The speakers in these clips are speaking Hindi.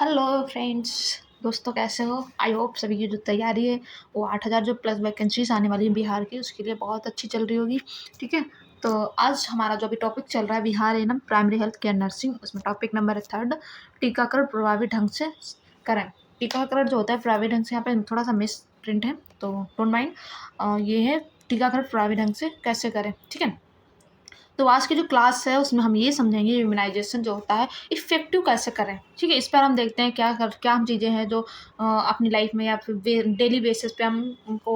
Hello friends. दोस्तों कैसे हो? आई होप सभी की जो तैयारी है वो 8,000 जो प्लस वैकेंसीज आने वाली है बिहार की उसके लिए बहुत अच्छी चल रही होगी। ठीक है, तो आज हमारा जो अभी टॉपिक चल रहा है Bihar annum primary health care nursing, उसमें टॉपिक नंबर है 3 टीकाकरण प्रभावी ढंग से करें। टीकाकरण जो होता है प्रभावी ढंग से, यहाँ पे थोड़ा सा मिस प्रिंट है तो डोंट माइंड। ये है टीकाकरण प्रभावी ढंग से कैसे करें। ठीक है, तो आज की जो क्लास है उसमें हम ये समझेंगे इम्यूनाइजेशन जो होता है इफ़ेक्टिव कैसे करें। ठीक है, इस पर हम देखते हैं क्या हम चीज़ें हैं जो अपनी लाइफ में या फिर डेली बेसिस पे हम उनको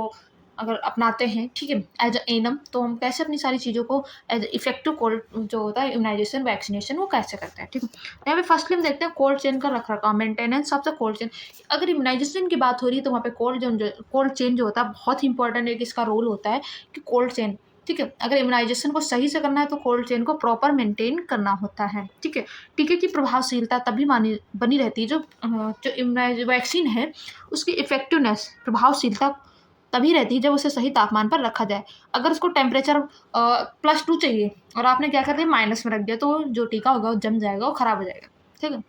अगर अपनाते हैं। ठीक है, एज अ एनम तो हम कैसे अपनी सारी चीज़ों को एज इफेक्टिव कोल्ड जो होता है इम्यूनाइजेशन वैक्सीनेशन वो कैसे करते हैं। ठीक है, यहाँ पे फर्स्टली हम देखते हैं कोल्ड चेन का रख रखाव मेंटेनेंस सबसे कोल्ड चेन। अगर इम्यूनाइजेशन की बात हो रही है तो वहाँ पे कोल्ड चेन जो होता है बहुत ही इंपॉर्टेंट एक इसका रोल होता है कि कोल्ड चेन। ठीक है, अगर इम्यूनाइजेशन को सही से करना है तो कोल्ड चेन को प्रॉपर मेंटेन करना होता है। ठीक है, टीके की प्रभावशीलता तभी मानी बनी रहती है जो इम्यूनाइज वैक्सीन है उसकी इफेक्टिवनेस प्रभावशीलता तभी रहती है जब उसे सही तापमान पर रखा जाए। अगर उसको टेम्परेचर +2 चाहिए और आपने क्या कर दिया माइनस में रख दिया तो जो टीका होगा वो जम जाएगा, वो खराब हो जाएगा। ठीक है,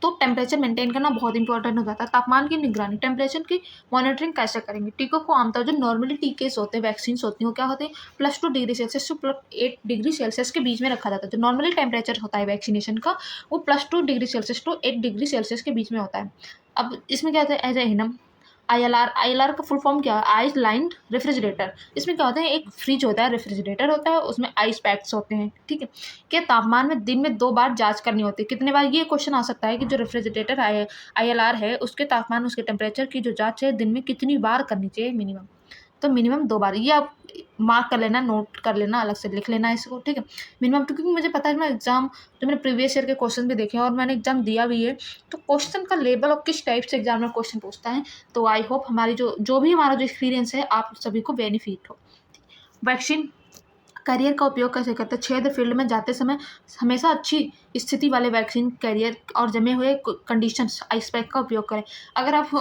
तो टेम्परेचर मेंटेन करना बहुत इंपॉर्टेंट हो जाता है। तापमान की निगरानी, टेम्परेचर की मॉनिटरिंग कैसे करेंगे। टीकों को आमतौर जो नॉर्मली टीके होते हैं, वैक्सीन होती हैं, वो क्या होते हैं +2 डिग्री सेल्सियस से +8 डिग्री सेल्सियस के बीच में रखा जाता है। जो नॉर्मली टेम्परेचर होता है वैक्सीनेशन का वो +2 degree Celsius to 8 degree Celsius के बीच में होता है। अब इसमें क्या होता है एज ए हिनम आईएलआर का फुल फॉर्म क्या है, आइस लाइंड रेफ्रिजरेटर। इसमें क्या होता है एक फ्रिज होता है, रेफ्रिजरेटर होता है, उसमें आइस पैक्स होते हैं। ठीक है, के तापमान में दिन में 2 बार जांच करनी होती है। कितने बार, ये क्वेश्चन आ सकता है कि जो रेफ्रिजरेटर आईएलआर है उसके तापमान उसके टेम्परेचर की जो जांच है दिन में कितनी बार करनी चाहिए मिनिमम। तो मिनिमम 2 बार, ये आप मार्क कर लेना, नोट कर लेना, अलग से लिख लेना इसको। ठीक है, मिनिमम, क्योंकि मुझे पता है ना एग्जाम जो मैंने प्रीवियस ईयर के क्वेश्चन भी देखे हैं और मैंने एग्जाम दिया भी है, तो क्वेश्चन का लेवल और किस टाइप से एग्जाम में क्वेश्चन पूछता है। तो आई होप हमारी जो भी हमारा जो एक्सपीरियंस है आप सभी को बेनिफिट हो। वैक्सीन करियर का उपयोग कैसे करते हैं। छेद फील्ड में जाते समय हमेशा अच्छी स्थिति वाले वैक्सीन कैरियर और जमे हुए कंडीशंस आइस पैक का उपयोग करें। अगर आप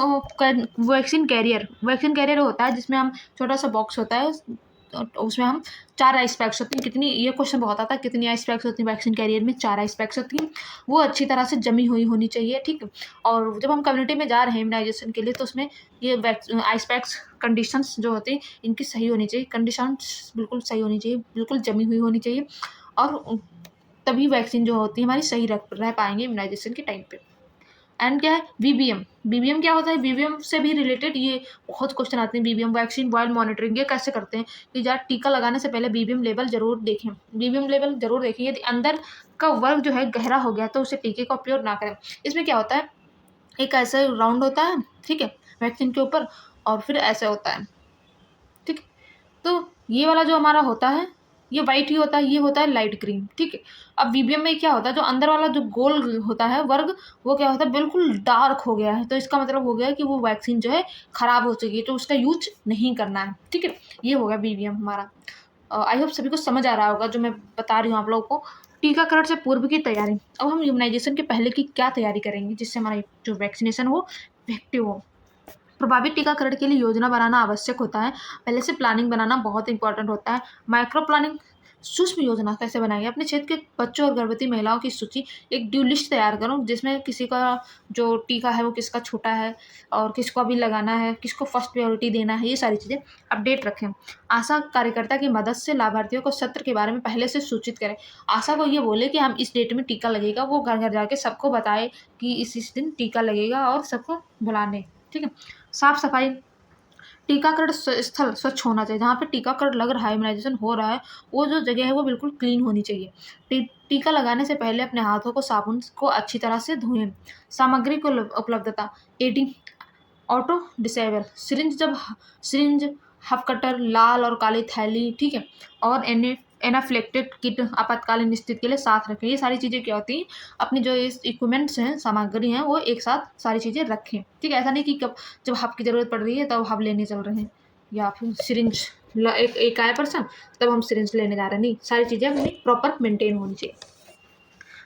वैक्सीन कैरियर होता है जिसमें हम छोटा सा बॉक्स होता है उसमें हम 4 आइस पैक्स होती हैं। कितनी, ये क्वेश्चन बहुत आता है, कितनी आइस पैक्स होती हैं वैक्सीन कैरियर में? 4 आइस पैक्स होती हैं। वो अच्छी तरह से जमी हुई होनी चाहिए। ठीक है, और जब हम कम्युनिटी में जा रहे हैं इम्यूनाइजेशन के लिए तो उसमें ये आइस पैक्स कंडीशंस जो होती हैं इनकी सही होनी चाहिए। कंडीशंस बिल्कुल सही होनी चाहिए, बिल्कुल जमी हुई होनी चाहिए, और तभी वैक्सीन जो होती है हमारी सही रह पाएंगे इम्यूनाइजेशन के टाइम पे। एंड क्या है वीबीएम। वीबीएम क्या होता है? वीबीएम से भी रिलेटेड ये बहुत क्वेश्चन आते हैं। वीबीएम वैक्सीन वाइल मॉनिटरिंग, ये कैसे करते हैं कि जब टीका लगाने से पहले वीबीएम लेवल जरूर देखें। वीबीएम लेवल जरूर देखें, यदि अंदर का वर्ग जो है गहरा हो गया तो उसे टीके का उपयोग ना करें। इसमें क्या होता है, एक ऐसे राउंड होता है, ठीक है, वैक्सीन के ऊपर, और फिर ऐसे होता है। ठीक है, तो ये वाला जो हमारा होता है ये वाइट ही होता है, ये होता है लाइट ग्रीन। ठीक है, अब वीबीएम में क्या होता है, जो अंदर वाला जो गोल होता है वर्ग, वो क्या होता है बिल्कुल डार्क हो गया है, तो इसका मतलब हो गया कि वो वैक्सीन जो है खराब हो चुकी है, तो उसका यूज नहीं करना है। ठीक है, ये हो गया वीबीएम हमारा। आई होप सभी को समझ आ रहा होगा जो मैं बता रही हूँ आप लोगों को। टीकाकरण से पूर्व की तैयारी, अब हम इम्यूनाइजेशन के पहले की क्या तैयारी करेंगे जिससे हमारा जो वैक्सीनेशन हो इफेक्टिव हो। प्रभावी टीकाकरण के लिए योजना बनाना आवश्यक होता है। पहले से प्लानिंग बनाना बहुत इंपॉर्टेंट होता है। माइक्रो प्लानिंग, सूक्ष्म योजना कैसे बनाएंगे। अपने क्षेत्र के बच्चों और गर्भवती महिलाओं की सूची, एक ड्यू लिस्ट तैयार करो जिसमें किसी का जो टीका है वो किसका छोटा है और किसको अभी लगाना है, किसको फर्स्ट प्रायोरिटी देना है, ये सारी चीज़ें अपडेट रखें। आशा कार्यकर्ता की मदद से लाभार्थियों को सत्र के बारे में पहले से सूचित करें। आशा को ये बोले कि हम इस डेट में टीका लगेगा, वो घर घर जाके सबको बताए कि इस दिन टीका लगेगा और सबको बुलाने। ठीक है, साफ सफाई, टीकाकरण स्थल स्वच्छ होना चाहिए। जहाँ पे टीकाकरण लग रहा है, इम्यूनाइजेशन हो रहा है, वो जो जगह है वो बिल्कुल क्लीन होनी चाहिए। टीका लगाने से पहले अपने हाथों को साबुन को अच्छी तरह से धोएं। सामग्री को उपलब्धता, AD auto disable syringe, hub cutter, लाल और काली थैली, ठीक है, और एनाफ्लेक्टेड किट आपातकालीन स्थिति के लिए साथ रखें। ये सारी चीज़ें क्या होती हैं, अपनी जो इस इक्विपमेंट्स हैं, सामग्री हैं, वो एक साथ सारी चीज़ें रखें। ठीक है, ऐसा नहीं कि कब जब हब की ज़रूरत पड़ रही है तब हब लेने चल रहे हैं, या फिर सिरिंज एक आया पर्सन तब हम सिरिंज लेने जा रहे हैं, नहीं, सारी चीज़ें अपनी प्रॉपर मेंटेन होनी चाहिए।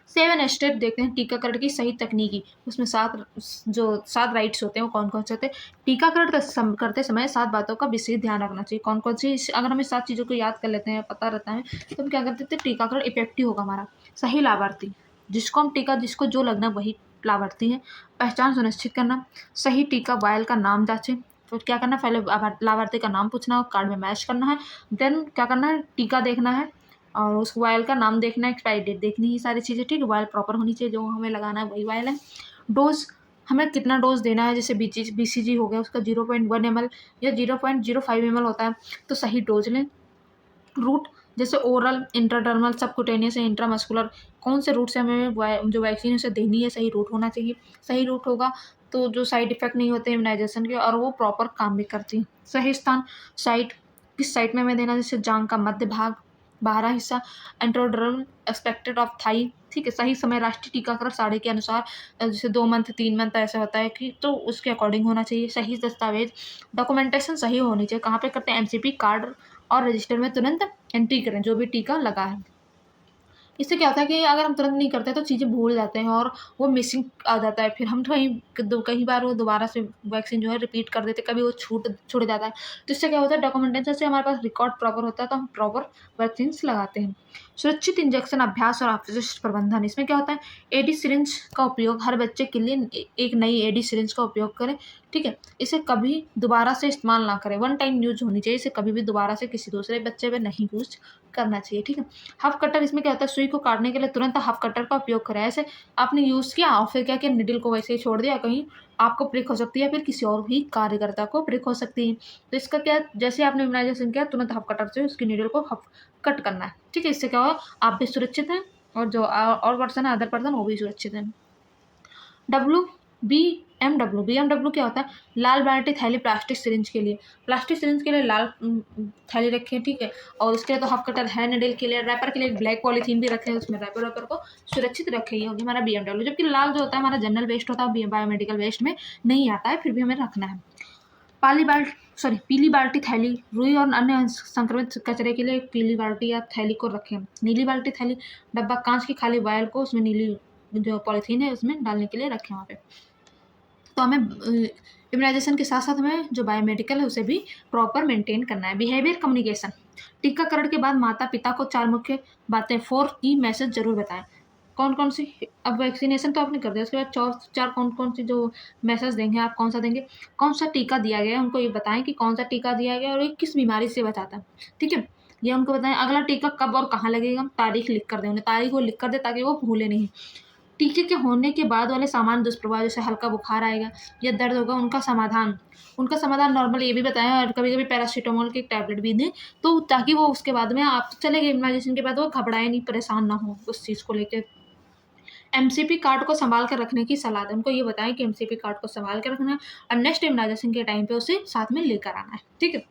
7 स्टेप देखते हैं टीकाकरण की सही तकनीकी। उसमें 7 राइट्स होते हैं, वो कौन कौन से होते हैं। टीकाकरण करते समय 7 बातों का विशेष ध्यान रखना चाहिए। कौन कौन सी, अगर हम इस 7 चीज़ों को याद कर लेते हैं, पता रहता है, तो हम क्या करते थे टीकाकरण इफेक्टिव होगा हमारा। सही लाभार्थी, जिसको जो लगना वही लाभार्थी है। पहचान सुनिश्चित करना, सही टीका वायल का नाम जांचें। तो क्या करना है, पहले लाभार्थी का नाम पूछना है, कार्ड में मैच करना है, देन क्या करना है, टीका देखना है और उस वायल का नाम देखना है, एक्सपायरी डेट देखनी है, ये सारी चीज़ें, ठीक है। वायल प्रॉपर होनी चाहिए, जो हमें लगाना है वही वायल है। डोज, हमें कितना डोज देना है, जैसे BCG हो गया उसका 0.1 ml या 0.05 ml होता है, तो सही डोज लें। रूट, जैसे ओरल, इंट्राडर्मल, सबक्यूटेनियस या इंट्रामस्कुलर, कौन से रूट से हमें जो वैक्सीन है उसे देनी है, सही रूट होना चाहिए। सही रूट होगा तो जो साइड इफेक्ट नहीं होते इम्यूनाइजेशन के और वो प्रॉपर काम भी करती हैं। सही स्थान, साइट, किस साइट में हमें देना, जैसे जांग का मध्य भाग, बाहरा हिस्सा, एंट्रोडर्म एक्सपेक्टेड ऑफ थाई, ठीक है। सही समय, राष्ट्रीय टीकाकरण सारणी के अनुसार, जैसे 2 मंथ 3 मंथ ऐसा होता है कि, तो उसके अकॉर्डिंग होना चाहिए। सही दस्तावेज, डॉक्यूमेंटेशन सही होनी चाहिए। कहाँ पे करते हैं, MCP कार्ड और रजिस्टर में तुरंत एंट्री करें जो भी टीका लगा है। इससे क्या होता है कि अगर हम तुरंत नहीं करते तो चीज़ें भूल जाते हैं और वो मिसिंग आ जाता है, फिर हम कई बार वो दोबारा से वैक्सीन जो है रिपीट कर देते, कभी वो छूट जाता है। तो इससे क्या होता है, डॉक्यूमेंटेशन से हमारे पास रिकॉर्ड प्रॉपर होता है, तो हम प्रॉपर वैक्सीन लगाते हैं। सुरक्षित इंजेक्शन अभ्यास और अपशिष्ट प्रबंधन, इसमें क्या होता है, एडी सिरिंज का उपयोग, हर बच्चे के लिए एक नई एडी सिरिंज का उपयोग करें, ठीक है। इसे कभी दोबारा से इस्तेमाल ना करें, वन टाइम यूज होनी चाहिए, इसे कभी भी दोबारा से किसी दूसरे बच्चे पे नहीं यूज करना चाहिए, ठीक है। हाफ कटर, इसमें क्या होता है, सुई को काटने के लिए तुरंत हाफ कटर का उपयोग करें। ऐसे आपने यूज़ किया और फिर क्या किया, निडल को वैसे ही छोड़ दिया, कहीं आपको प्रिक हो सकती है, फिर किसी और भी कार्यकर्ता को प्रिक हो सकती है। तो इसका क्या, जैसे आपने इम्यूनाइजेशन किया तुरंत हाफ कटर से उसकी निडल को कट करना है, ठीक है। इससे क्या होगा, आप भी सुरक्षित हैं और जो और पर्सन है, अदर पर्सन, वो भी सुरक्षित है। BMW क्या होता है, लाल बाल्टी थैली प्लास्टिक सिरिंज के लिए। प्लास्टिक सिरिंज के लिए लाल थैली रखें, ठीक है। और उसके लिए तो हाफ कटर है, निडल के लिए, रैपर के लिए ब्लैक पॉलीथीन भी रखें, उसमें रैपर को सुरक्षित रखें। ये होगी हमारा BMW। जबकि लाल जो होता है हमारा जनरल वेस्ट होता है, बायोमेडिकल वेस्ट में नहीं आता है, फिर भी हमें रखना है। पीली बाल्टी थैली, रुई और अन्य संक्रमित कचरे के लिए पीली बाल्टी या थैली को रखें। नीली बाल्टी थैली, डब्बा कांच की खाली वायल को उसमें नीली जो पॉलीथीन है उसमें डालने के लिए रखें वहाँ पे। तो हमें इम्यूनाइजेशन के साथ साथ हमें जो बायोमेडिकल है उसे भी प्रॉपर मेंटेन करना है। बिहेवियर कम्युनिकेशन, टीकाकरण के बाद माता पिता को 4 मुख्य बातें 4 की मैसेज जरूर बताएं। कौन कौन सी, अब वैक्सीनेशन तो आपने कर दिया, उसके बाद चार कौन कौन सी जो मैसेज देंगे आप, कौन सा देंगे, कौन सा टीका दिया गया है, उनको ये बताएं कि कौन सा टीका दिया गया और ये किस बीमारी से बचाता है, ठीक है। ये उनको बताएं। अगला टीका कब और कहाँ लगेगा, तारीख लिख कर दें उन्हें, तारीख वो लिख कर दे ताकि वो भूले नहीं। टीके के होने के बाद वाले सामान्य दुष्प्रभाव, जैसे हल्का बुखार आएगा या दर्द होगा, उनका समाधान नॉर्मल ये भी बताएं और कभी कभी पैरासीटामोल की टैबलेट भी दें, तो ताकि वो उसके बाद में आप चले गए इम्यूनाइजेशन के बाद वो घबराए नहीं, परेशान ना हो उस चीज़ को लेकर। MCP कार्ड को संभाल कर रखने की सलाह दें, उनको ये बताएं कि MCP कार्ड को संभाल कर रखना है और नेक्स्ट इम्यूनाइजेशन के टाइम पे उसे साथ में लेकर आना है, ठीक है।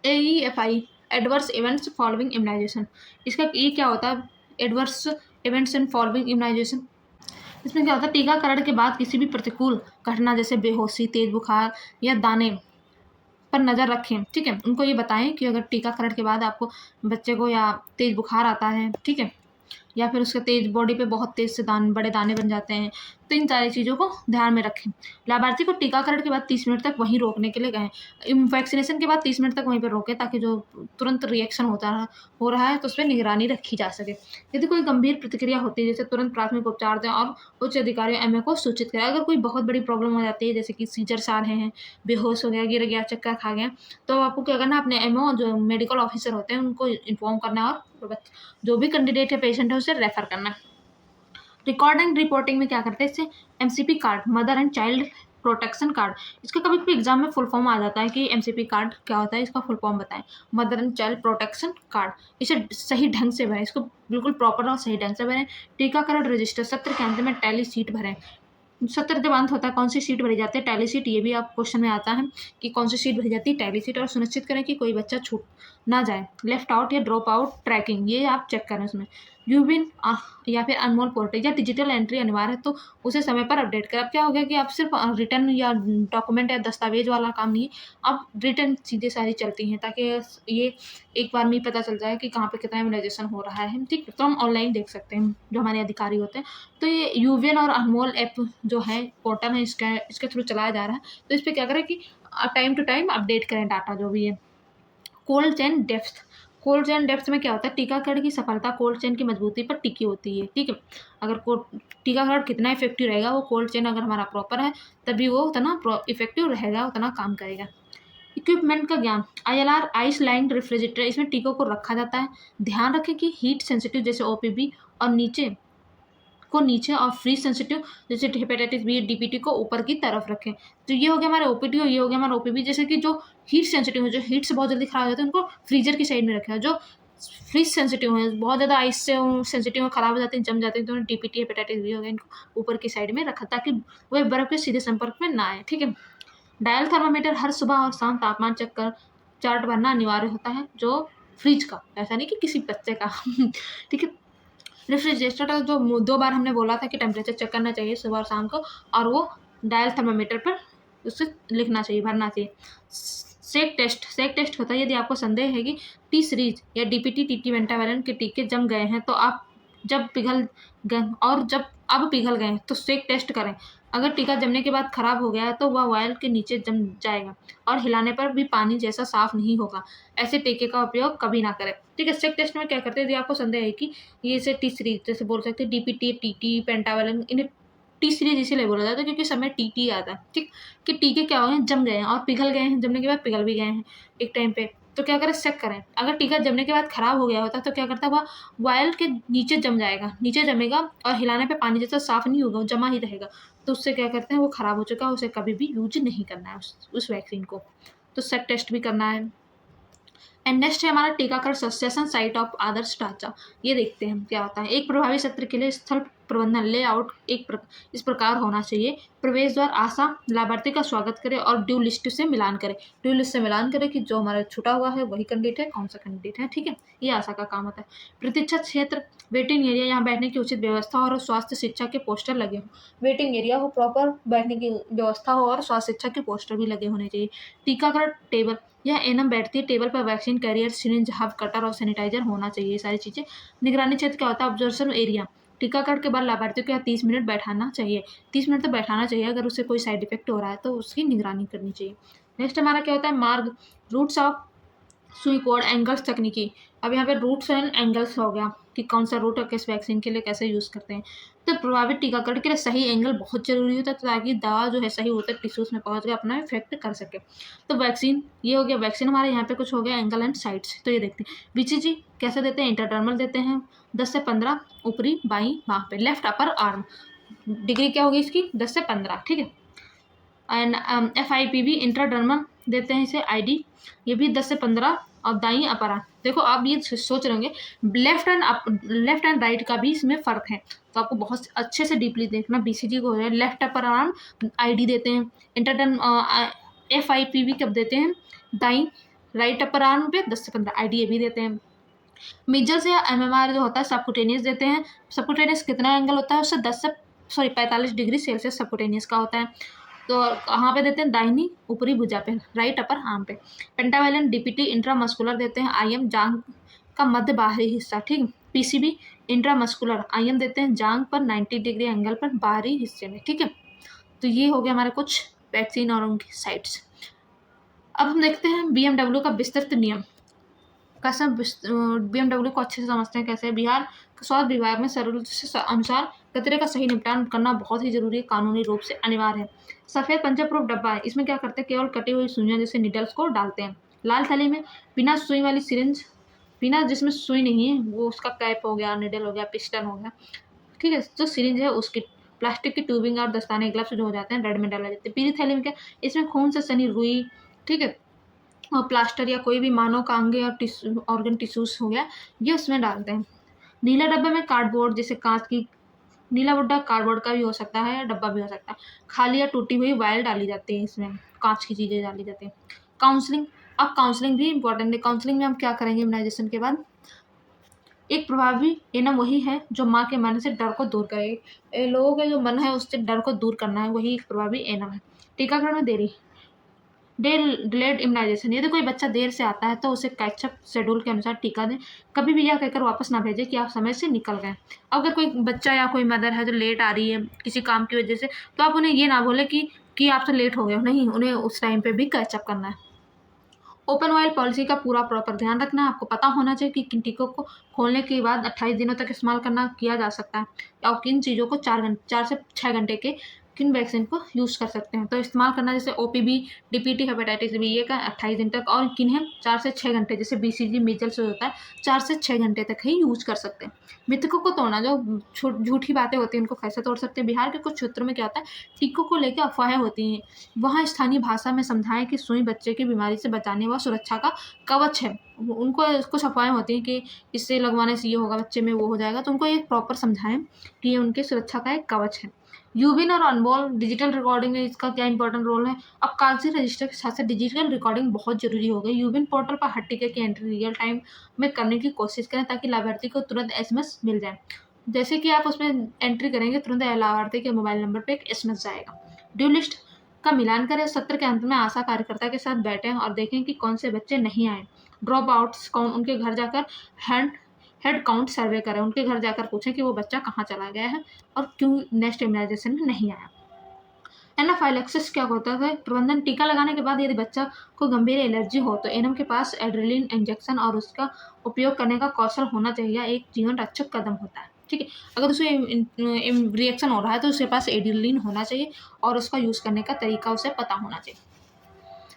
AEFI, adverse events following immunisation, इसका ये क्या होता है, adverse events and following immunisation. इसमें क्या होता है, टीकाकरण के बाद किसी भी प्रतिकूल घटना जैसे बेहोशी, तेज बुखार या दाने पर नज़र रखें, ठीक है। उनको ये बताएं कि अगर टीकाकरण के बाद आपको बच्चे को या तेज बुखार आता है, ठीक है, या फिर उसके तेज बॉडी पे बहुत तेज से बड़े दाने बन जाते हैं, तो इन सारी चीज़ों को ध्यान में रखें। लाभार्थी को टीकाकरण के बाद 30 मिनट तक वहीं रोकने के लिए कहें। वैक्सीनेशन के बाद 30 मिनट तक वहीं पर रोकें ताकि जो तुरंत रिएक्शन हो रहा है तो उस पर निगरानी रखी जा सके। यदि कोई गंभीर प्रतिक्रिया होती है, जैसे तुरंत प्राथमिक उपचार दें और उच्च अधिकारियों MA को सूचित करें। अगर कोई बहुत बड़ी प्रॉब्लम हो जाती है, जैसे कि सीजर्स आ रहे हैं, बेहोश हो गया, गिर गया, चक्कर खा गया, तो आपको क्या करना है, अपने MO जो मेडिकल ऑफिसर होते हैं उनको इन्फॉर्म करना है और जो भी कैंडिडेट है, पेशेंट है, उसे रेफर करना है। रिकॉर्ड एंड रिपोर्टिंग में क्या करते हैं, इससे MCP card, mother and child protection card, इसका कभी कभी एग्जाम में फुल फॉर्म आ जाता है कि MCP कार्ड क्या होता है, इसका फुल फॉर्म बताएं। Mother and child protection card, इसे सही ढंग से भरें, इसको बिल्कुल प्रॉपर और सही ढंग से भरें। टीकाकरण रजिस्टर, सत्र के अंत में टैली सीट भरें। सत्र जब अंत होता है कौन सी सीट भरी जाती है, टैली सीट, ये भी आप क्वेश्चन में आता है कि कौन सी सीट भरी जाती है, टैली सीट। और सुनिश्चित करें कि कोई बच्चा छूट ना जाए, लेफ्ट आउट या ड्रॉप आउट ट्रैकिंग, ये आप चेक करें उसमें। यूबिन या फिर अनमोल पोर्टल या डिजिटल एंट्री अनिवार्य है तो उसे समय पर अपडेट करें। अब क्या हो गया कि आप सिर्फ रिटर्न या डॉक्यूमेंट या दस्तावेज वाला काम नहीं, अब रिटर्न चीज़ें सारी चलती हैं ताकि ये एक बार में ही पता चल जाए कि कहाँ पे कितना इम्यूनाइजेशन हो रहा है, ठीक है। तो हम ऑनलाइन देख सकते हैं, जो हमारे अधिकारी होते हैं। तो ये यूवियन और अनमोल ऐप जो है, पोर्टल है, इसके थ्रू चलाया जा रहा है। तो इस पर क्या करें कि टाइम टू टाइम अपडेट करें डाटा जो भी है। Cold chain depth, cold chain depth में क्या होता है, टीकाकरण की सफलता कोल्ड चेन की मजबूती पर टिकी होती है, ठीक है। अगर टीकाकरण कितना इफेक्टिव रहेगा, वो कोल्ड चेन अगर हमारा प्रॉपर है तभी वो उतना इफेक्टिव रहेगा, उतना काम करेगा। इक्विपमेंट का ज्ञान, ILR आइस लाइंड रेफ्रिजरेटर, इसमें टीकों को रखा जाता है। ध्यान रखें कि हीट सेंसिटिव जैसे OPV और नीचे और फ्रीज सेंसिटिव जैसे हेपेटाइटिस बी, DPT को ऊपर की तरफ रखें। तो ये हो गया हमारे OPT और ये हो गया हमारा OPV। जैसे कि जो हीट सेंसिटिव है, जो हीट से बहुत जल्दी खराब हो जाते हैं, उनको फ्रीजर की साइड में रखें। जो फ्रीज सेंसिटिव है, बहुत ज़्यादा आइस से सेंसिटिव है, खराब हो जाते हैं, जम जाते हैं, तो DPT हेपेटाइटिस बी हो गया, इनको ऊपर की साइड में रखा ताकि वह बर्फ के सीधे संपर्क में ना आए, ठीक है। डायल थर्मामीटर हर सुबह और शाम तापमान चेक कर चार्ट भरना अनिवार्य होता है, जो फ्रिज का, ऐसा नहीं कि किसी बच्चे का ठीक है। रेफ्रिजरेटर का जो 2 बार हमने बोला था कि टेम्परेचर चेक करना चाहिए सुबह और शाम को, और वो डायल थर्मामीटर पर उससे लिखना चाहिए, भरना चाहिए। सेक टेस्ट होता है यदि आपको संदेह है कि टी सीरीज या DPT TT पेंटावैलेंट के टीके जम गए हैं, तो आप जब पिघल गए हैं तो सेक टेस्ट करें। अगर टीका जमने के बाद खराब हो गया है तो वह वायल के नीचे जम जाएगा और हिलाने पर भी पानी जैसा साफ नहीं होगा। ऐसे टीके का उपयोग कभी ना करें, ठीक है। सेक टेस्ट में क्या करते हैं, यदि आपको संदेह है कि ये से टी सीरीज जैसे बोल सकते हैं, DPT TT पेंटावैलेंट, इन्हें टी सीरीज इसीलिए बोला जाता है क्योंकि समय TT आता है, ठीक। कि टीके क्या हो गए, जम गए हैं और पिघल गए हैं, जमने के बाद पिघल भी गए हैं एक टाइम पे, तो क्या करें, चेक करें। अगर टीका जमने के बाद खराब हो गया होता तो क्या करता, वह वायल के नीचे जम जाएगा, नीचे जमेगा और हिलाने पे पानी जैसा साफ नहीं होगा, वो जमा ही रहेगा। तो उससे क्या करते हैं, वो खराब हो चुका है, उसे कभी भी यूज नहीं करना है उस वैक्सीन को। तो सेक टेस्ट भी करना है। एंड नेक्स्ट है हमारा टीकाकरण सेशन साइट ऑफ आदर्श ढांचा। ये देखते हैं क्या होता है। एक प्रभावी सत्र के लिए स्थल प्रबंधन लेआउट इस प्रकार होना चाहिए। प्रवेश द्वार आशा लाभार्थी का स्वागत करे और ड्यू लिस्ट से मिलान करे। ड्यू लिस्ट से मिलान करे कि जो हमारा छूटा हुआ है वही कैंडिडेट है, कौन सा कैंडिडेट है, ठीक है। ये आशा का काम होता है। प्रतीक्षा क्षेत्र, वेटिंग एरिया, यहाँ बैठने की उचित व्यवस्था और स्वास्थ्य शिक्षा के पोस्टर लगे हों। वेटिंग एरिया हो, प्रॉपर बैठने की व्यवस्था हो और स्वास्थ्य शिक्षा के पोस्टर भी लगे होने चाहिए। टीकाकरण टेबल, यह एनम बैठती है, टेबल पर vaccine carrier, syringe, hub, cutter और सैनिटाइजर होना चाहिए, ये सारी चीज़ें। निगरानी क्षेत्र क्या होता है, ऑब्जर्वेशन एरिया, टीकाकरण के बाद लाभार्थियों को यहाँ 30 मिनट बैठाना चाहिए, 30 मिनट तक बैठाना चाहिए। अगर उससे कोई साइड इफेक्ट हो रहा है तो उसकी निगरानी करनी चाहिए। नेक्स्ट हमारा क्या होता है, मार्ग, रूट्स ऑफ सुई कोड, एंगल्स तकनीकी। अब यहाँ पे रूट्स एंड एंगल्स हो गया कि कौन सा रूट और किस वैक्सीन के लिए कैसे यूज़ करते हैं। तो प्रभावित टीकाकरण के लिए सही एंगल बहुत जरूरी होता है ताकि दवा जो है सही होता है टिश्यूज में पहुँच के अपना इफेक्ट कर सके। तो वैक्सीन, ये हो गया वैक्सीन हमारे यहाँ पे कुछ हो गया एंगल एंड साइड्स। तो ये देखते हैं BCG कैसे देते हैं, इंटरडर्मल देते हैं 10 से 15 ऊपरी बाई बाँह पे, लेफ्ट अपर आर्म, डिग्री क्या होगी इसकी 10 से 15, ठीक है। एंड FIPV इंट्राडर्मल देते हैं इसे ID, ये भी 10 से 15 और दाई अपर आर्म। देखो आप ये सोच रहे होंगे लेफ्ट एंड राइट का भी इसमें फ़र्क है, तो आपको बहुत अच्छे से डीपली देखना। BCG को लेफ्ट अपर आर्म ID देते हैं, इंटरडर्म FIPV कब देते हैं, दाई राइट अपर आर्म पे 10 से 15 ID ये भी देते हैं। मीजल्स या MMR जो होता है सबकुटेनियस देते हैं। सबकुटेनियस कितना एंगल होता है उससे 45 डिग्री सेल्सियस सबकुटेनियस का होता है। तो कहाँ पे देते हैं, दाहिनी ऊपरी भुजा पे, राइट अपर आर्म पे। पेंटावैलेंट DPT इंट्रामस्कुलर देते हैं, IM जांग का मध्य बाहरी हिस्सा, ठीक। PCV इंट्रामस्कुलर IM देते हैं जांग पर 90 डिग्री एंगल पर बाहरी हिस्से में, ठीक है। तो ये हो गया हमारे कुछ वैक्सीन और उनकी साइट्स। अब हम देखते हैं BMW का विस्तृत नियम। कैसे BMW को अच्छे से समझते हैं कैसे। बिहार स्वास्थ्य विभाग में जरूरत के अनुसार कचरे का सही निपटान करना बहुत ही जरूरी है, कानूनी रूप से अनिवार्य है। सफ़ेद पंचर प्रूफ डब्बा है, इसमें क्या करते हैं, केवल कटी हुई सुइयां जैसे निडल्स को डालते हैं। लाल थैली में बिना सुई वाली सिरिंज, बिना जिसमें सुई नहीं है, वो उसका कैप हो गया, निडल हो गया, पिस्टन हो गया, ठीक है। जो सिरिंज है उसकी प्लास्टिक की ट्यूबिंग और दस्ताने ग्लव्स जो हो जाते हैं रेड में डाला जाते हैं। पीली थैली में क्या, इसमें खून से सनी रुई, ठीक है, और प्लास्टर या कोई भी मानव का अंग या ऑर्गन टिश्यूज हो गया, ये उसमें डालते हैं। नीला डब्बा में कार्डबोर्ड, जैसे कांच की, नीला बुड्ढा कार्डबोर्ड का भी हो सकता है, डब्बा भी हो सकता है। खाली या टूटी हुई वायल डाली जाती है, इसमें कांच की चीज़ें डाली जाती हैं। काउंसलिंग, अब काउंसलिंग भी इंपॉर्टेंट है। काउंसलिंग में हम क्या करेंगे इम्यूनाइजेशन के बाद, एक प्रभावी एनम वही है जो माँ के मन से डर को दूर करे। लोगों के जो मन है उससे डर को दूर करना है, वही एक प्रभावी एनम है। टीकाकरण में देरी, डिलेड इम्यूनाइजेशन, यदि कोई बच्चा देर से आता है तो उसे कैचअप शेड्यूल के अनुसार टीका दें। कभी भी यह कहकर वापस ना भेजें कि आप समय से निकल गए। अगर कोई बच्चा या कोई मदर है जो लेट आ रही है किसी काम की वजह से, तो आप उन्हें ये ना बोले कि आपसे लेट हो गया, नहीं, उन्हें उस टाइम पे भी कैचअप करना है। ओपन वाइल पॉलिसी का पूरा प्रॉपर ध्यान रखना है। आपको पता होना चाहिए कि किन टीकों को खोलने के बाद 28 दिनों तक इस्तेमाल करना किया जा सकता है, और किन चीज़ों को 4 से 6 घंटे के किन वैक्सीन को यूज़ कर सकते हैं। तो इस्तेमाल करना जैसे OPV, DPT, हेपेटाइटिस बी ये का 28 दिन तक, और किन्हें 4 से 6 घंटे, जैसे BCG मीजल्स होता है 4 से 6 घंटे तक ही यूज़ कर सकते हैं। मिथकों को तोड़ना, जो झूठी बातें होती हैं उनको कैसे तोड़ सकते हैं। बिहार के कुछ क्षेत्रों में क्या होता है, टीकों को लेकर अफवाहें होती हैं। वहाँ स्थानीय भाषा में समझाएं कि सुई बच्चे की बीमारी से बचाने व सुरक्षा का कवच है। उनको कुछ अफवाहें होती हैं कि इससे लगवाने से ये होगा, बच्चे में वो हो जाएगा, तो उनको ये प्रॉपर समझाएं कि ये उनकी सुरक्षा का एक कवच है। यूबिन और अनमोल डिजिटल रिकॉर्डिंग में इसका क्या इंपॉर्टेंट रोल है। अब कागजी रजिस्टर के साथ साथ डिजिटल रिकॉर्डिंग बहुत जरूरी हो गई। यूबिन पोर्टल पर हर टिकट की एंट्री रियल टाइम में करने की कोशिश करें ताकि लाभार्थी को तुरंत SMS मिल जाए। जैसे कि आप उसमें एंट्री करेंगे तुरंत लाभार्थी के मोबाइल नंबर पर एक SMS जाएगा। ड्यू लिस्ट का मिलान करें। सत्र के अंत में आशा कार्यकर्ता के साथ बैठें और देखें कि कौन से बच्चे नहीं आए। ड्रॉप आउट्स कौन, उनके घर जाकर हेड काउंट सर्वे करें। उनके घर जाकर पूछें कि वो बच्चा कहाँ चला गया है और क्यों नेक्स्ट इम्यूनाइजेशन में नहीं आया। एनाफाइलैक्सिस क्या होता है प्रबंधन। टीका लगाने के बाद यदि बच्चा को गंभीर एलर्जी हो तो एनएम के पास एड्रेलिन इंजेक्शन और उसका उपयोग करने का कौशल होना चाहिए। एक जीवन रक्षक कदम होता है। ठीक है, अगर उसे रिएक्शन हो रहा है तो उसके पास एड्रेलिन होना चाहिए और उसका यूज़ करने का तरीका उसे पता होना चाहिए।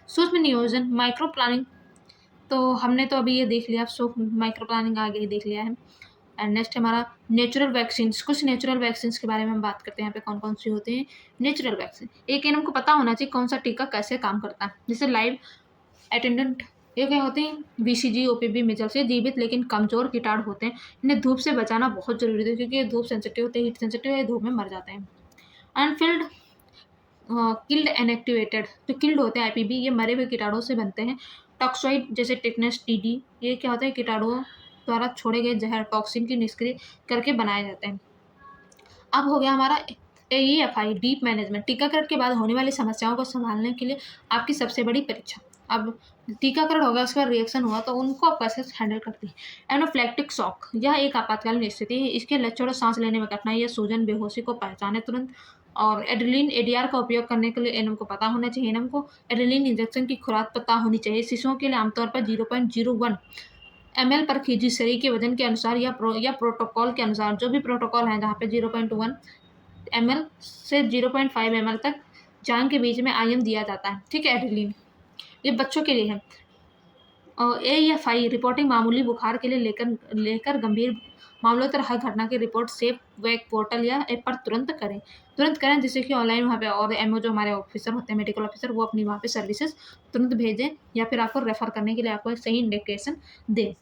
सूक्ष्म नियोजन, माइक्रो प्लानिंग, तो हमने तो अभी ये देख लिया, माइक्रो प्लानिंग आगे ही देख लिया है। एंड नेक्स्ट हमारा नेचुरल वैक्सीन्स। कुछ नेचुरल वैक्सीन्स के बारे में हम बात करते हैं। यहाँ पे कौन कौन सी होते हैं नेचुरल वैक्सीन। एक हमको पता होना चाहिए कौन सा टीका कैसे काम करता है। जैसे लाइव अटेंडेंट, ये क्या होते हैं, BCG, OPV, मीजल्स, ये जीवित लेकिन कमजोर कीटाणु होते हैं। इन्हें धूप से बचाना बहुत जरूरी है क्योंकि ये धूप सेंसिटिव होते हैं, हीट सेंसिटिव है, धूप में मर जाते हैं। अनफिल्ड किल्ड इनएक्टिवेटेड, जो किल्ड होते हैं IPV, ये मरे हुए कीटाणुओं से बनते हैं। टॉक्सोइड जैसे टिटनेस, TD, ये क्या होता है, कीटाणुओं द्वारा छोड़े गए जहर टॉक्सिन की निष्क्रिय करके बनाए जाते हैं। अब हो गया हमारा AEFI, डीप मैनेजमेंट। टीकाकरण के बाद होने वाली समस्याओं को संभालने के लिए आपकी सबसे बड़ी परीक्षा। अब टीकाकरण होगा, उसका रिएक्शन हुआ तो उनको आप कैसे हैंडल करते हैं। एनाफिलैक्टिक शॉक, यह एक आपातकालीन स्थिति है। इसके लक्षणों सांस लेने में कठिनाई या सूजन, बेहोशी को पहचाने तुरंत। और एड्रेलिन ADR का उपयोग करने के लिए एनएम को पता होना चाहिए। एनएम को एड्रेलिन इंजेक्शन की खुराक पता होनी चाहिए। शिशुओं के लिए आमतौर पर 0.01 ml पर kg शरीर के वजन के अनुसार या प्रोटोकॉल के अनुसार, जो भी प्रोटोकॉल है जहाँ पे 0.1 ml से 0.5 ml तक जांग के बीच में IM दिया जाता है। ठीक है, एड्रेलिन ये बच्चों के लिए है। और AEFI रिपोर्टिंग, मामूली बुखार के लिए लेकर गंभीर मामलों तक हर घटना की रिपोर्ट सेफ वेब पोर्टल या ऐप पर तुरंत करें जिससे कि ऑनलाइन वहाँ पे और MO जो हमारे ऑफिसर होते हैं, मेडिकल ऑफिसर, वो अपनी वहाँ पे सर्विसेज तुरंत भेजें या फिर आपको रेफर करने के लिए आपको सही इंडिकेशन दें।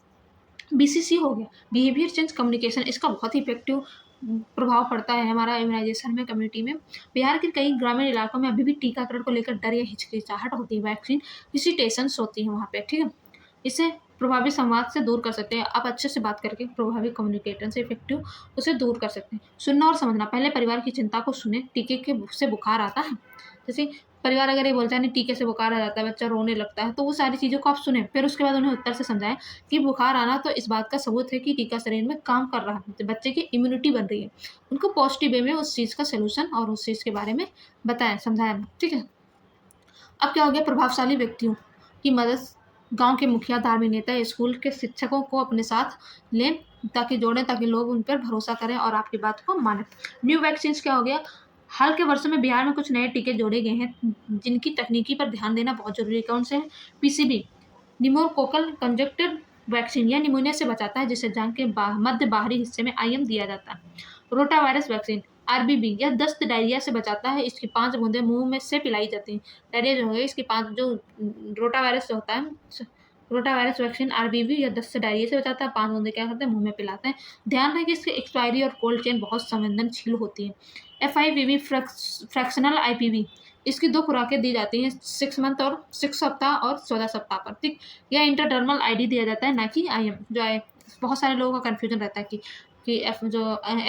BCC हो गया, बिहेवियर चेंज कम्युनिकेशन, इसका बहुत ही इफेक्टिव प्रभाव पड़ता है हमारा इम्यूनाइजेशन में, कम्युनिटी में। बिहार के कई ग्रामीण इलाकों में अभी भी टीकाकरण को लेकर डर या हिचकिचाहट होती है। वैक्सीन हेसिटेशंस होती है वहाँ पे। ठीक है, इसे प्रभावी संवाद से दूर कर सकते हैं। आप अच्छे से बात करके प्रभावी कम्युनिकेटर से इफेक्टिव उसे दूर कर सकते हैं। सुनना और समझना, पहले परिवार की चिंता को सुने। टीके के से बुखार आता है, जैसे परिवार अगर ये बोलता है नहीं टीके से बुखार आ जाता है, बच्चा रोने लगता है, तो वो सारी चीज़ों को आप सुने, फिर उसके बाद उन्हें उत्तर से समझाएं कि बुखार आना तो इस बात का सबूत है कि टीका शरीर में काम कर रहा है, बच्चे की इम्यूनिटी बन रही है। उनको पॉजिटिव वे में उस चीज़ का सोल्यूशन और उस चीज़ के बारे में बताएं, समझाएं। ठीक है, अब क्या हो गया, प्रभावशाली व्यक्तियों की मदद। गांव के मुखिया, धार्मिक नेता, स्कूल के शिक्षकों को अपने साथ लें ताकि लोग उन पर भरोसा करें और आपकी बात को मानें। न्यू वैक्सीन क्या हो गया, हाल के वर्षों में बिहार में कुछ नए टीके जोड़े गए हैं जिनकी तकनीकी पर ध्यान देना बहुत जरूरी है। कौन से हैं, PCV, निमोकोकल कंजक्टिव वैक्सीन, यह निमोनिया से बचाता है जिससे जांघ के मध्य बाहरी हिस्से में IM दिया जाता है। रोटा वायरस वैक्सीन, RBV, यह दस्त डायरिया से बचाता है। इसकी 5 बूंदें मुंह में से पिलाई जाती हैं। डायरिया जो है इसकी 5 जो रोटा वायरस होता है, रोटा वायरस वैक्सीन RBV, यह दस्त से डायरिया से बचाता है। 5 बूंदे क्या करते हैं, मुंह में पिलाते हैं। ध्यान रखें कि इसकी एक्सपायरी और कोल्ड चेन बहुत संवेदनशील होती है। FIVV फ्रैक्शनल IPV, इसकी 2 खुराकें दी जाती हैं, 6 मंथ और 6 सप्ताह और 14 सप्ताह पर। ठीक, यह इंटरडर्मल ID दिया जाता है, ना कि IM। जो है बहुत सारे लोगों का कन्फ्यूजन रहता है कि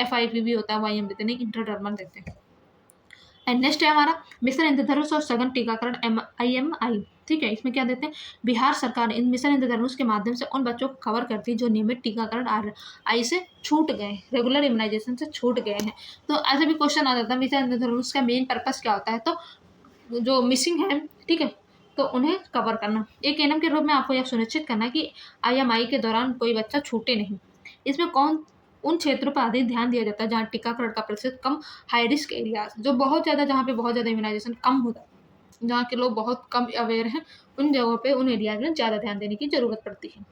FIVV होता है वो IM देते नहीं, इंटरडर्मल देते हैं। एंड नेक्स्ट है हमारा मिशन इंद्रधनुष और सघन टीकाकरण IMI। ठीक है, इसमें क्या देते हैं, बिहार सरकार इन मिशन इंद्रधनुष के माध्यम से उन बच्चों को कवर करती है जो नियमित टीकाकरण RI से छूट गए, रेगुलर इम्यूनाइजेशन से छूट गए हैं। तो ऐसे भी क्वेश्चन आ जाता है मिशन इंद्रधनुष का मेन पर्पस क्या होता है, तो जो मिसिंग है, ठीक है, तो उन्हें कवर करना। एक एएनएम के रूप में आपको यह सुनिश्चित करना कि आईएमआई के दौरान कोई बच्चा छूटे नहीं। इसमें उन क्षेत्रों पर अधिक ध्यान दिया जाता है जहाँ टीकाकरण का प्रतिशत कम, हाई रिस्क एरियाज जो बहुत ज़्यादा, जहाँ पे बहुत ज़्यादा इम्यूनाइजेशन कम होता है, जहाँ के लोग बहुत कम अवेयर हैं, उन जगहों पे, उन एरियाज में ज़्यादा ध्यान देने की ज़रूरत पड़ती है।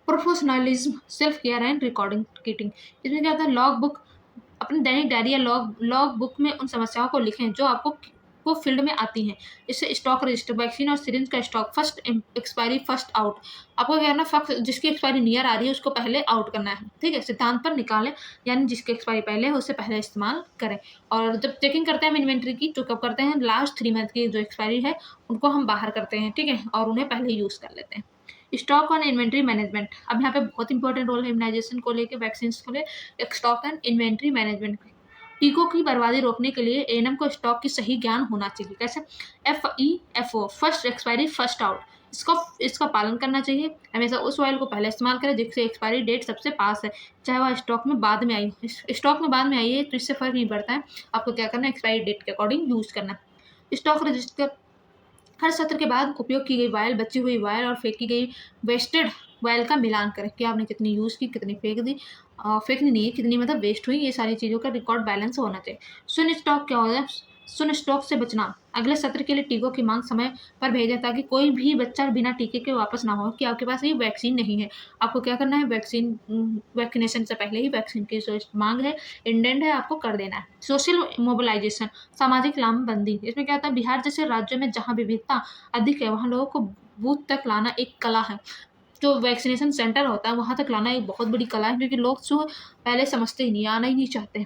Professionalism, self care and recording kidding. इसमें क्या होता है, लॉग बुक, अपनी दैनिक डायरी या लॉग बुक में उन समस्याओं को लिखें जो आपको को फील्ड में आती हैं। इससे स्टॉक रजिस्टर, वैक्सीन और सिरिंज का stock, first expiry first out. आपको क्या करना, फर्स्ट जिसकी एक्सपायरी नियर आ रही है उसको पहले आउट करना है, ठीक है, सिद्धांत पर निकालें, यानी जिसकी एक्सपायरी पहले है उससे पहले इस्तेमाल करें। और जब चेकिंग करते हैं हम इन्वेंट्री की, तो कब करते हैं, लास्ट 3 मंथ की जो एक्सपायरी है उनको हम बाहर करते हैं, ठीक है, और उन्हें पहले यूज़ कर लेते हैं। स्टॉक और इन्वेंट्री मैनेजमेंट, अब यहाँ पे बहुत इंपॉर्टेंट रोल है इम्यूनाइजेशन को लेकर, वैक्सीन को लेकर, एक स्टॉक एंड इन्वेंट्री मैनेजमेंट। टीकों की बर्बादी रोकने के लिए एएनएम को स्टॉक की सही ज्ञान होना चाहिए। कैसे, FEFO, first expiry first out, इसका पालन करना चाहिए। हमेशा उस ऑयल को पहले इस्तेमाल करें जिसकी एक्सपायरी डेट सबसे पास है, चाहे वह स्टॉक में बाद में आई। स्टॉक में बाद में आई है तो इससे फर्क नहीं पड़ता है, आपको क्या करना है, एक्सपायरी डेट के अकॉर्डिंग यूज करना। स्टॉक रजिस्टर, हर सत्र के बाद उपयोग की गई वायल, बची हुई वायल और फेंकी गई वेस्टेड वायल का मिलान करें कि आपने कितनी यूज़ की, कितनी फेंक दी, फेंकनी नहीं है, कितनी मतलब वेस्ट हुई, ये सारी चीज़ों का रिकॉर्ड बैलेंस होना चाहिए। शून्य स्टॉक क्या होता है, शून्य स्टॉक से बचना, अगले सत्र के लिए टीकों की मांग समय पर भेजें ताकि कोई भी बच्चा बिना टीके के वापस ना हो कि आपके पास ये वैक्सीन नहीं है। आपको क्या करना है, वैक्सीनेशन से पहले ही वैक्सीन की जो मांग है, इंडेंट है, आपको कर देना है। सोशल मोबिलाइजेशन, सामाजिक लामबंदी, इसमें क्या होता है, बिहार जैसे राज्यों में जहाँ विविधता अधिक है वहाँ लोगों को बूथ तक लाना एक कला है। जो वैक्सीनेशन सेंटर होता है वहाँ तक लाना एक बहुत बड़ी कला है, क्योंकि लोग जो पहले समझते ही नहीं, आना ही नहीं चाहते।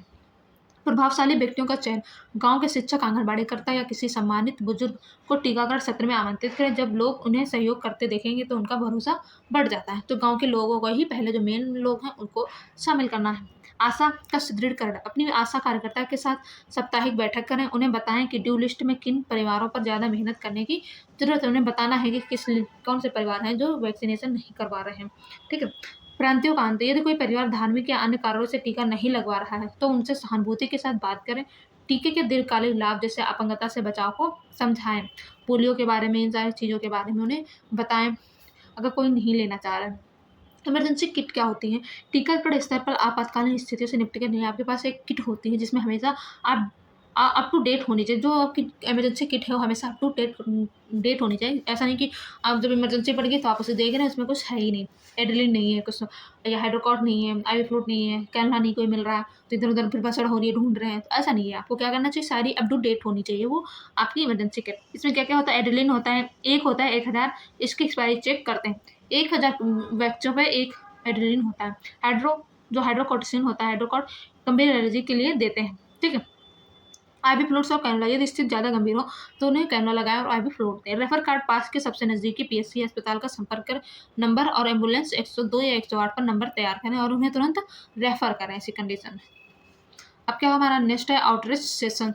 प्रभावशाली व्यक्तियों का चयन, गांव के शिक्षक, आंगनबाड़ी करता या किसी सम्मानित बुजुर्ग को टीकाकरण सत्र में आमंत्रित करें। जब लोग उन्हें सहयोग करते देखेंगे तो उनका भरोसा बढ़ जाता है। तो गांव के लोगों को ही पहले, जो मेन लोग हैं उनको शामिल करना है। आशा का सुदृढ़ करना, अपनी आशा कार्यकर्ता के साथ साप्ताहिक बैठक करें, उन्हें बताएं कि ड्यू लिस्ट में किन परिवारों पर ज़्यादा मेहनत करने की जरूरत है। उन्हें बताना है कि कौन से परिवार हैं जो वैक्सीनेशन नहीं करवा रहे हैं, ठीक है। प्रांतियों का अंत, यदि कोई परिवार धार्मिक या अन्य कारणों से टीका नहीं लगवा रहा है तो उनसे सहानुभूति के साथ बात करें। टीके के दीर्घकालिक लाभ जैसे अपंगता से बचाव को समझाएं, पोलियो के बारे में, इन सारी चीज़ों के बारे में उन्हें बताएं अगर कोई नहीं लेना चाह रहा है। इमरजेंसी किट क्या होती है, टीकाकरण स्तर पर आपातकालीन स्थितियों से निपटने के लिए आपके पास एक किट होती है जिसमें हमेशा आप अप टू डेट होनी चाहिए। जो आपकी इमरजेंसी किट है वो हमेशा अप टू डेट होनी चाहिए। ऐसा नहीं कि आप जब इमरजेंसी पड़ गई तो आप उसे देख रहे हैं उसमें कुछ है ही नहीं, एड्रेलिन नहीं है कुछ, या हाइड्रोकॉर्ट नहीं है, आईवी फ्लूइड नहीं है, कैनला नहीं कोई मिल रहा है, तो इधर उधर फिर भसड़ हो रही है, ढूंढ रहे हैं, तो ऐसा नहीं है। आपको क्या करना चाहिए, सारी अप टू डेट होनी चाहिए वो आपकी इमरजेंसी किट। इसमें क्या क्या होता है, एड्रेलिन होता है, एक होता है 1000, इसकी एक्सपायरी चेक करते हैं। 1000 बच्चों पे एक एड्रेलिन होता है। जो हाइड्रोकोर्टिसिन होता है, हाइड्रोकॉर्ट गंभीर एलर्जी के लिए देते हैं, ठीक है। आईवी फ्लूइड्स और कैनुला, यदि स्थिति ज़्यादा गंभीर हो तो उन्हें कैनुला लगाएं और आईवी फ्लूइड दें। रेफर कार्ड पास के सबसे नज़दीकी पीएचसी अस्पताल का संपर्क कर नंबर और एम्बुलेंस 102 या 108 पर नंबर तैयार करें और उन्हें तुरंत रेफर करें ऐसी कंडीशन में। अब क्या हमारा नेक्स्ट है आउटरीच सेशन।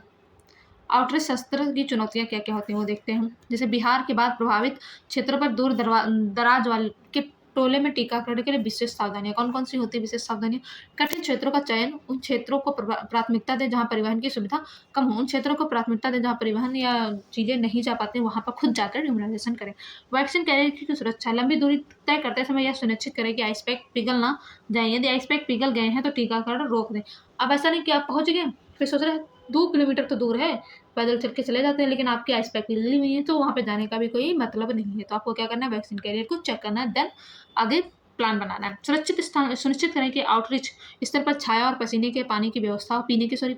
आउटरीच शस्त्र की चुनौतियाँ क्या क्या होती हैं वो देखते हैं हम। जैसे बिहार के बाद प्रभावित क्षेत्रों पर दूर दराज वाले के टोले में टीकाकरण के लिए विशेष सावधानियाँ कौन कौन सी होती है, विशेष सावधानियाँ। कठिन क्षेत्रों का चयन, उन क्षेत्रों को प्राथमिकता दें जहाँ परिवहन की सुविधा कम हो, उन क्षेत्रों को प्राथमिकता दें जहाँ परिवहन या चीज़ें नहीं जा पाती, वहाँ पर खुद जाकर इम्यूनाइजेशन करें। वैक्सीन कैरियर की सुरक्षा, लंबी दूरी तय करते समय यह सुनिश्चित करें कि आइस पैक पिघल ना जाए। यदि आइस पैक पिघल गए हैं तो टीकाकरण रोक दें। अब ऐसा नहीं कि आप पहुँच गए फिर सोच रहे हैं 2 किलोमीटर तो दूर है, पैदल चल के चले जाते हैं, लेकिन आपकी आइस पैक पिघली हुई है तो वहाँ पे जाने का भी कोई मतलब नहीं है। तो आपको क्या करना है, वैक्सीन कैरियर को चेक करना है, देन आगे प्लान बनाना है। सुरक्षित स्थान सुनिश्चित करें कि आउटरीच स्तर पर छाया और पसीने के पानी की व्यवस्था हो,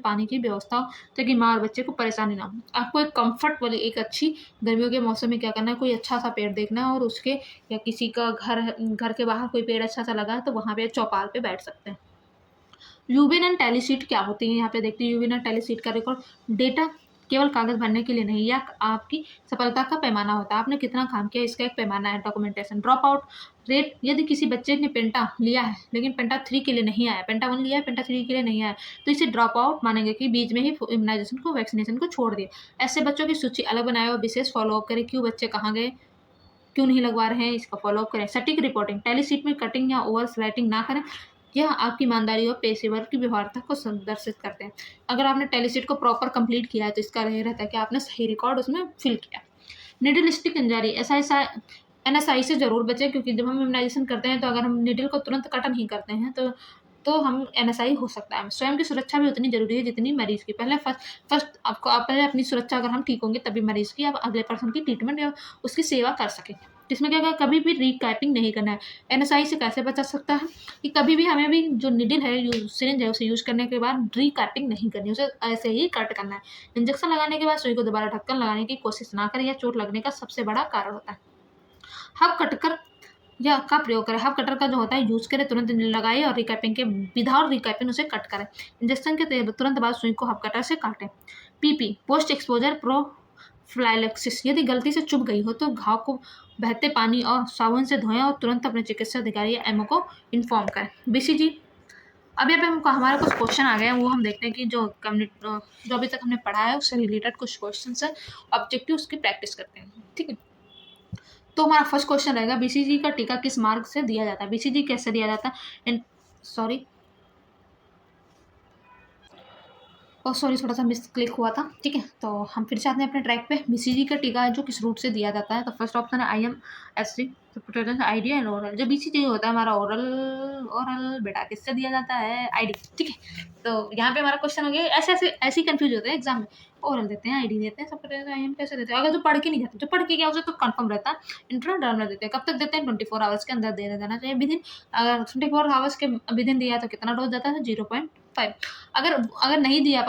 पानी की व्यवस्था हो, ताकि माँ और बच्चे को परेशानी ना हो। आपको एक कंफर्ट वाली, एक अच्छी गर्मियों के मौसम में क्या करना है, कोई अच्छा सा पेड़ देखना है और उसके, या किसी का घर के बाहर कोई पेड़ अच्छा सा लगा है तो वहाँ पे चौपाल पे बैठ सकते हैं। यूबिन एंड टैली शीट क्या होती है, यहाँ पे देखते हैं। यूबिन एंड टैली शीट का रिकॉर्ड डेटा केवल कागज भरने के लिए नहीं, यह आपकी सफलता का पैमाना होता है, आपने कितना काम किया इसका एक पैमाना है। डॉक्यूमेंटेशन, ड्रॉप आउट रेट, यदि किसी बच्चे ने पेंटा लिया है लेकिन पेंटा 3 के लिए नहीं आया, पेंटा 1 लिया है पेंटा 3 के लिए नहीं आया, तो इसे ड्रॉप आउट मानेंगे कि बीच में ही इम्यूनाइजेशन को, वैक्सीनेशन को छोड़ दिया। ऐसे बच्चों की सूची अलग बनाए और विशेष फॉलोअप करें, क्यों बच्चे कहाँ गए, क्यों नहीं लगवा रहे हैं, इसका फॉलोअप करें। सटीक रिपोर्टिंग, टैली शीट में कटिंग या ओवर राइटिंग ना करें, यह आपकी ईमानदारी और पेशेवर की व्यवहारता को संदर्शित करते हैं। अगर आपने टैली शीट को प्रॉपर कंप्लीट किया है तो इसका यह रहता है कि आपने सही रिकॉर्ड उसमें फिल किया। निडल स्टिक इंजरी, ऐसा NSI से ज़रूर बचें, क्योंकि जब हम इम्यूनाइजेशन करते हैं तो अगर हम निडल को तुरंत कट नहीं करते हैं तो हम NSI हो सकता है। स्वयं की सुरक्षा भी उतनी ज़रूरी है जितनी मरीज़ की। पहले फर्स्ट आपको आप पहले अपनी सुरक्षा, अगर हम ठीक होंगे तभी मरीज़ की, आप अगले पर्सन की ट्रीटमेंट या उसकी सेवा कर सकेंगे। जिसमें क्या कभी भी रीकैपिंग नहीं करना है। NSI से कैसे बचा सकता है कि कभी भी हमें भी जो निडल है, सिरिंज है, उसे यूज़ करने के बाद रीकैपिंग नहीं करनी, उसे ऐसे ही कट करना है। इंजेक्शन लगाने के बाद सुई को दोबारा ढक्कन लगाने की कोशिश ना करें, यह चोट लगने का सबसे बड़ा कारण होता है। हब कटकर या का प्रयोग करें। हब कटर का जो होता है यूज़ करें, तुरंत लगाइए और रिकैपिंग के विदाउट रिकैपिंग उसे कट करें। इंजेक्शन के तुरंत बाद सुई को हब कटर से काटें। PP पोस्ट एक्सपोजर प्रोफिलैक्सिस, यदि गलती से चुभ गई हो तो घाव को बहते पानी और साबुन से धोएं और तुरंत अपने चिकित्सा अधिकारी या MO को इन्फॉर्म करें। BCG, अब यहाँ पे हमको हमारा कुछ क्वेश्चन आ गए हैं, वो हम देखते हैं कि जो अभी तक हमने पढ़ा है उससे रिलेटेड कुछ क्वेश्चन है, ऑब्जेक्टिव उसकी प्रैक्टिस करते हैं। ठीक है, तो हमारा फर्स्ट क्वेश्चन रहेगा, BCG का टीका किस मार्ग से दिया जाता है? BCG कैसे दिया जाता है? सॉरी, थोड़ा सा मिस क्लिक हुआ था। ठीक है, तो हम फिर से आते हैं अपने ट्रैक पे। BCG का टीका है जो किस रूट से दिया जाता है, तो फर्स्ट ऑप्शन है IMSC, आईडी एंड ओरल। जो BCG होता है हमारा ओरल बेटा किससे दिया जाता है? ID। ठीक है, तो यहाँ पे हमारा क्वेश्चन हो गया, ऐसे ही कंफ्यूज होते हैं एग्जाम में, ओरल देते हैं, ID देते हैं, सब IM कैसे देते हैं। अगर जो पढ़ के नहीं जाते, जो पढ़ के गया उसे तो कंफर्म रहता है, इंट्राडर्मल देते हैं। कब तक देते हैं? 24 आवर्स के अंदर दे देना चाहिए विदिन। अगर 24 आवर्स के विदिन दिया तो कितना डोज जाता है? 0.5। अगर नहीं दिया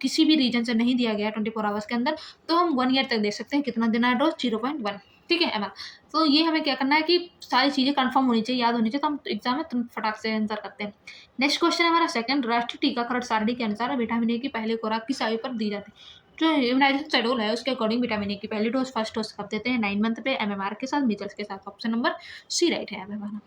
किसी भी रीजन से नहीं दिया गया 24 आवर्स के अंदर, तो हम 1 ईयर तक दे सकते हैं। कितना देना है डोज? 0.1। ठीक है ML। तो ये हमें क्या करना है कि सारी चीज़ें कंफर्म होनी चाहिए, याद होनी चाहिए, तो हम एग्जाम में तुरंत फटाक से आंसर करते हैं। नेक्स्ट क्वेश्चन है हमारा सेकंड, राष्ट्रीय टीकाकरण सारणी के अनुसार विटामिन ए की पहली खुराक किस आयु पर दी जाती है? जो इम्यूनाइजेशन शेड्यूल है उसके अकॉर्डिंग विटामिन ए की पहली डोज फर्स्ट डोज कब देते हैं? 9 मंथ पे, MMR के साथ, मीजल्स के साथ। ऑप्शन नंबर C राइट है हमारा।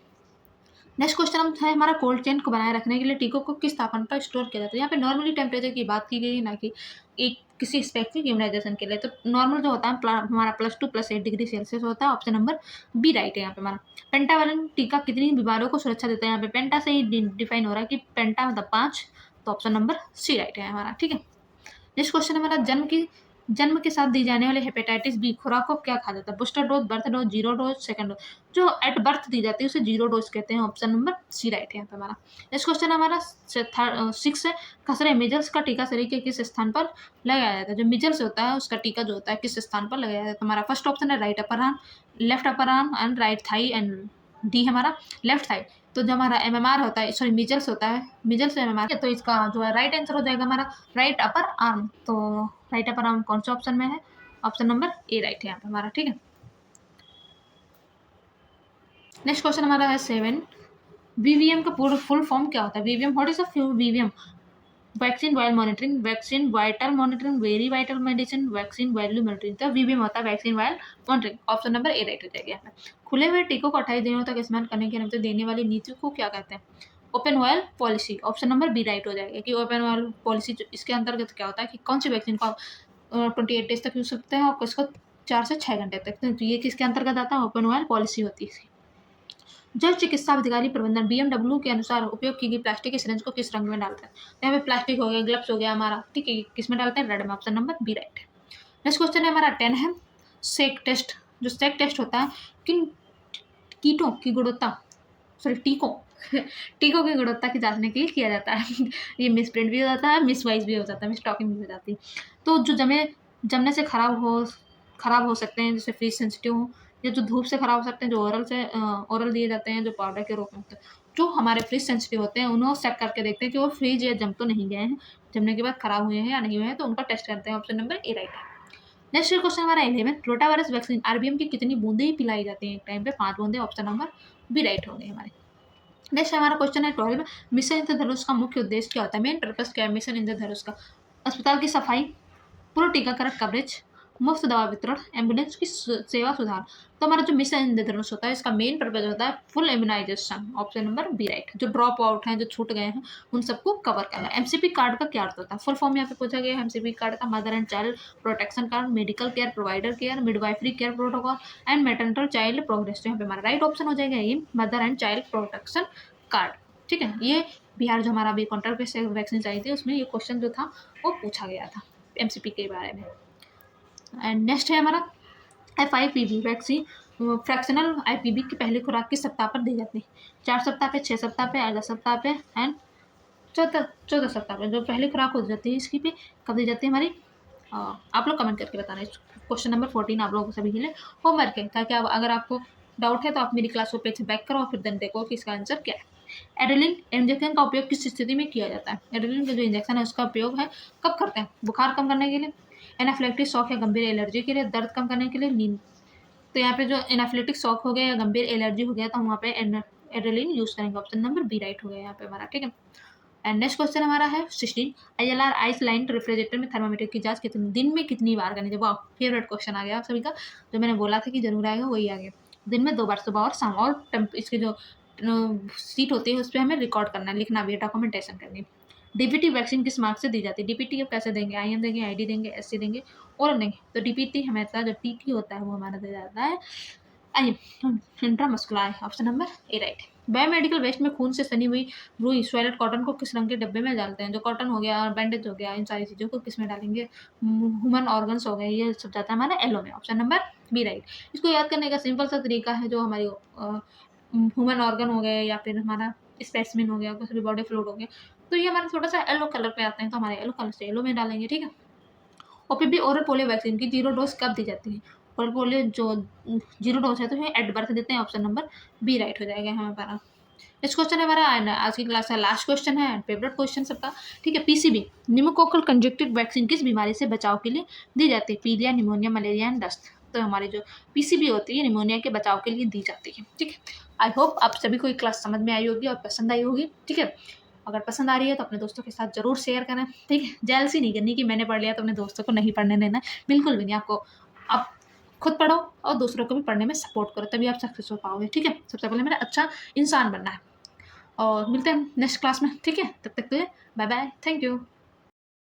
नेक्स्ट क्वेश्चन है हमारा, कोल्ड चेन को बनाए रखने के लिए टीकों को किस तापमान पर स्टोर किया जाता है? यहाँ पे नॉर्मली टेम्परेचर की बात की गई है, ना कि एक किसी स्पेसिफिक इम्यूनाइजेशन के लिए। तो नॉर्मल जो होता है हमारा +2 +8 डिग्री सेल्सियस होता है। ऑप्शन नंबर B राइट है यहाँ पे हमारा। पेंटावैलेंट टीका कितनी बीमारियों को सुरक्षा देता है? यहाँ पे पेंटा से ही डिफाइन हो रहा है कि पेंटा मतलब 5, तो ऑप्शन नंबर C राइट है हमारा। ठीक है, नेक्स्ट क्वेश्चन हमारा, जन्म के साथ दी जाने वाले हेपेटाइटिस बी खुराक को क्या कहा जाता है? Booster dose, birth dose, zero dose, second dose. जो एट बर्थ दी जाती है उसे जीरो डोज कहते हैं। ऑप्शन नंबर C राइट है यहाँ पे हमारा। नेक्स्ट क्वेश्चन हमारा 6 है, खसरे मिजल्स का टीका शरीर के किस स्थान पर लगाया जाता है? जो मिजल्स होता है उसका टीका जो होता है किस स्थान पर लगाया जाता है? तो हमारा फर्स्ट ऑप्शन है right upper arm, left upper arm and right thigh, and D हमारा लेफ्ट थाई। तो जो हमारा MMR होता है, सॉरी मिजल्स होता है, मिजल्स MMR, तो इसका जो है राइट आंसर हो जाएगा हमारा राइट अपर आर्म। तो राइट अपर आर्म कौन सा ऑप्शन में है? ऑप्शन नंबर A राइट है यहाँ पे हमारा। ठीक है, नेक्स्ट क्वेश्चन हमारा है 7, VVM का पूरा फुल फॉर्म क्या होता है? VVM, what is a VVM? Vaccine while monitoring, vaccine vital monitoring, very vital medicine, vaccine value monitoring. तो VVM होता है vaccine while monitoring. Option number A right हो जाएगा यहाँ पे। खुले हुए टीकों को 28 दिनों तक इस्तेमाल करने की अनुमति देने वाली नीति को क्या कहते हैं? Open vial policy. Option number B right हो जाएगा कि ओपन वायल पॉलिसी इसके अंतर्गत क्या होता है कि कौन सी वैक्सीन को 28 डेज तक यूज सकते हैं और इसको 4 से 6 घंटे तक। तो ये किसके अंतर्गत आता है? ओपन वायल पॉलिसी होती है इसकी। जल चिकित्सा अधिकारी प्रबंधन BMW के अनुसार उपयोग की गई प्लास्टिक के सिरिंज को किस रंग में डालते हैं? तो यहाँ पे प्लास्टिक हो गया, ग्लव्स हो गया हमारा, ठीक है, किस में डालते हैं? रेड में। ऑप्शन नंबर B राइट है। नेक्स्ट क्वेश्चन है हमारा 10 है, सेक टेस्ट। जो सेक टेस्ट होता है किन कीटों की गुणवत्ता, सॉरी टीकों टीकों की गुणवत्ता की जांचने के लिए किया जाता है। ये मिस प्रिंट भी हो जाता है, मिस वाइज भी हो जाता है, मिस टॉकिंग भी हो जाती है। तो जो जमने से खराब हो सकते हैं, जैसे फ्रीज सेंसिटिव हो, या जो धूप से खराब हो सकते हैं, जो ओरल दिए जाते हैं, जो पाउडर के रूप में होते हैं। जो हमारे फ्रीज सेंसिटिव होते हैं उन्हें चेक करके देखते हैं कि वो फ्रीज या जम तो नहीं गए हैं, जमने के बाद खराब हुए हैं या नहीं हुए हैं, तो उनका टेस्ट करते हैं। ऑप्शन नंबर A राइट है। नेक्स्ट क्वेश्चन हमारा 11, रोटावायरस वैक्सीन RBM की कितनी बूंदे पिलाई जाती हैं एक टाइम पे? 5 बूंदे। ऑप्शन नंबर B राइट होंगे हमारे। नेक्स्ट हमारा क्वेश्चन है 12, मिशन इंद्रधनुष का मुख्य उद्देश्य क्या होता है? मेन पर्पस क्या है मिशन इंद्रधनुष का? अस्पताल की सफाई, पूर्व टीकाकरण कवरेज, मुफ्त दवा वितरण, एम्बुलेंस की सेवा सुधार। तो हमारा जो मिशन इंद्रधनुष होता है इसका मेन पर्पज होता है full immunisation. Option number B right. जो ड्रॉप आउट हैं, जो छूट गए हैं, उन सबको कवर करना है। MCP कार्ड का क्या अर्थ होता है? फुल फॉर्म यहाँ पे पूछा गया है MCP कार्ड का, mother and child protection card, medical care provider care, midwifery care protocol and maternal child progress. तो यहाँ पे हमारा राइट ऑप्शन हो जाएगा ये mother and child protection card. ठीक है, ये बिहार जो हमारा अभी कॉन्ट्रैक्ट बेस्ड वैक्सीन आई थी उसमें ये क्वेश्चन जो था वो पूछा गया था MCP के बारे में। एंड नेक्स्ट है हमारा FIPV वैक्सीन फ्रैक्शनल IPV की पहली खुराक किस सप्ताह पर दी जाती है? 4 सप्ताह पे, 6 सप्ताह पे, 10 सप्ताह पे एंड 14 सप्ताह पे। जो पहली खुराक हो जाती है इसकी पे कब दी जाती है हमारी? आप लोग कमेंट करके बताना। क्वेश्चन नंबर 14 आप लोगों को सभी के लिए होमवर्क है, ताकि अगर आपको डाउट है तो आप मेरी क्लास को पेज से बैक करो और फिर देन देखो कि इसका आंसर क्या है। एड्रेनलिन इंजेक्शन का उपयोग किस स्थिति में किया जाता है? एड्रेनलिन का जो इंजेक्शन है उसका उपयोग है कब करते हैं? बुखार कम करने के लिए, एनाफिलेक्टिक शॉक या गंभीर एलर्जी के लिए, दर्द कम करने के लिए, नींद। तो यहाँ पे जो एनाफिलेक्टिक शॉक हो गया या गंभीर एलर्जी हो गया तो हम वहाँ पे एड्रेनलिन यूज करेंगे। ऑप्शन नंबर बी राइट हो गया यहाँ पे हमारा, ठीक है। एंड नेक्स्ट क्वेश्चन हमारा है 16, ILR आइस लाइन रेफ्रिजरेटर में थर्मामीटर की जांच कितने दिन में कितनी बार करनी चाहिए? वाह, फेवरेट क्वेश्चन आ गया आप सभी का, जो मैंने बोला था कि जरूर आएगा वही आ गया। दिन में 2 बार, सुबह और शाम। और इसके जो सीट होती है उस पर हमें रिकॉर्ड करना है, लिखना भी है, डॉक्यूमेंटेशन करनी है। DPT वैक्सीन किस मार्क से दी जाती है? DPT कैसे देंगे? IM देंगे, ID देंगे, SC देंगे और नहीं। तो DPT हमेशा जो TT होता है वो हमारा दिया जाता है intramuscular. Option number A right. Biomedical waste में खून से सनी हुई रुई स्वेलेट कॉटन को किस रंग के डब्बे में डालते हैं? जो कॉटन हो गया, बैंडेज हो गया, इन सारी चीज़ों को किस में डालेंगे? ह्यूमन ऑर्गन्स हो गए, ये सब जाता है हमारा येलो में। Option number B right. इसको याद करने का सिंपल सा तरीका है, जो हमारी ह्यूमन ऑर्गन हो गए या फिर हमारा स्पेसिमेन हो गया, कुछ भी बॉडी फ्लूइड हो गया, तो ये हमारा थोड़ा सा येलो कलर पे आते हैं, तो हमारे येलो कलर से येलो में डालेंगे, ठीक है। OPV ओरल पोलियो वैक्सीन की 0 डोज कब दी जाती है? ओरल पोलियो जो 0 डोज है तो ये एट बर्थ देते हैं। ऑप्शन नंबर बी राइट हो जाएगा हमारा। नेक्स्ट क्वेश्चन है हमारा आज की क्लास का लास्ट क्वेश्चन है, फेवरेट क्वेश्चन सबका, ठीक है। PCV निमोकोकल कंजक्टिव वैक्सीन किस बीमारी से बचाव के लिए दी जाती है? पीलिया, निमोनिया, मलेरिया एंड दस्त। तो हमारी जो PCV होती है निमोनिया के बचाव के लिए दी जाती है, ठीक है। आई होप आप सभी को ये क्लास समझ में आई होगी और पसंद आई होगी, ठीक है। अगर पसंद आ रही है तो अपने दोस्तों के साथ ज़रूर शेयर करें, ठीक है। जेलसी नहीं करनी कि मैंने पढ़ लिया तो अपने दोस्तों को नहीं पढ़ने देना, बिल्कुल भी नहीं। आपको आप खुद पढ़ो और दूसरों को भी पढ़ने में सपोर्ट करो, तभी आप सक्सेस हो पाओगे, ठीक है। सबसे पहले मेरा अच्छा इंसान बनना है। और मिलते हैं नेक्स्ट क्लास में, ठीक है। तब तक के लिए बाय बाय, थैंक यू।